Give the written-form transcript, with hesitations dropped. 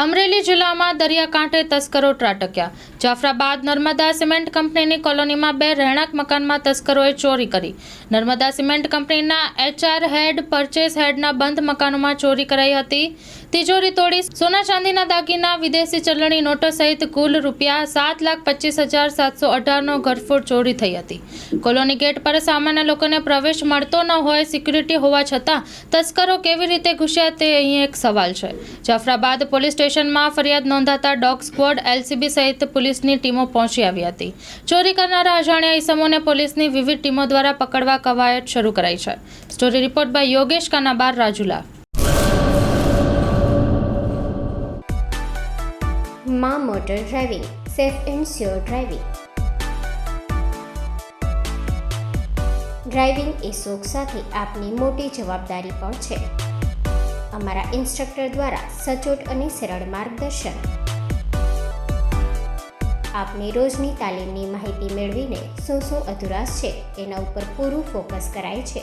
અમરેલી જિલ્લામાં દરિયાકાંઠે તસ્કરો ત્રાટક્યા। જાફરાબાદ નર્મદા સિમેન્ટ કંપનીની કોલોનીમાં 2 રહેણાંક મકાનમાં તસ્કરોએ ચોરી કરી। નર્મદા સિમેન્ટ કંપનીના HR હેડ, પરચેસ હેડના બંધ મકાનોમાં ચોરી કરાઈ હતી। તિજોરી તોડી સોના ચાંદીના દાગીના, વિદેશી ચલણી નોટો સહિત કુલ ₹7,25,718નો ઘરફોડ ચોરી થઈ હતી। કોલોની ગેટ પર સામાન્ય લોકોને પ્રવેશ મળતો ન હોય, સિક્યુરિટી હોવા છતાં તસ્કરો કેવી રીતે ઘૂસ્યા તે અહીં એક સવાલ છે। જાફરાબાદ પોલીસ સ્ટેશનમાં ફરિયાદ નોંધાતા ડોગ સ્ક્વોડ, LCB સહિત પોલીસની ટીમો પહોંચી આવી હતી। ચોરી કરનારા અજાણ્યા ઇસમોને પોલીસની વિવિધ ટીમો દ્વારા પકડવા કવાયત શરૂ કરાઈ છે। Story report by Yogesh Kanabar, Rajula. માં motor driving, safe and sure driving. Driving એ શોખ સાથે આપની મોટી જવાબદારી પણ છે। અમારા ઇન્સ્ટ્રક્ટર દ્વારા સચોટ અને સરળ માર્ગદર્શન। આપની રોજની તાલીમની માહિતી મેળવીને શું અધુરાશ છે એના ઉપર પૂરું ફોકસ કરાય છે।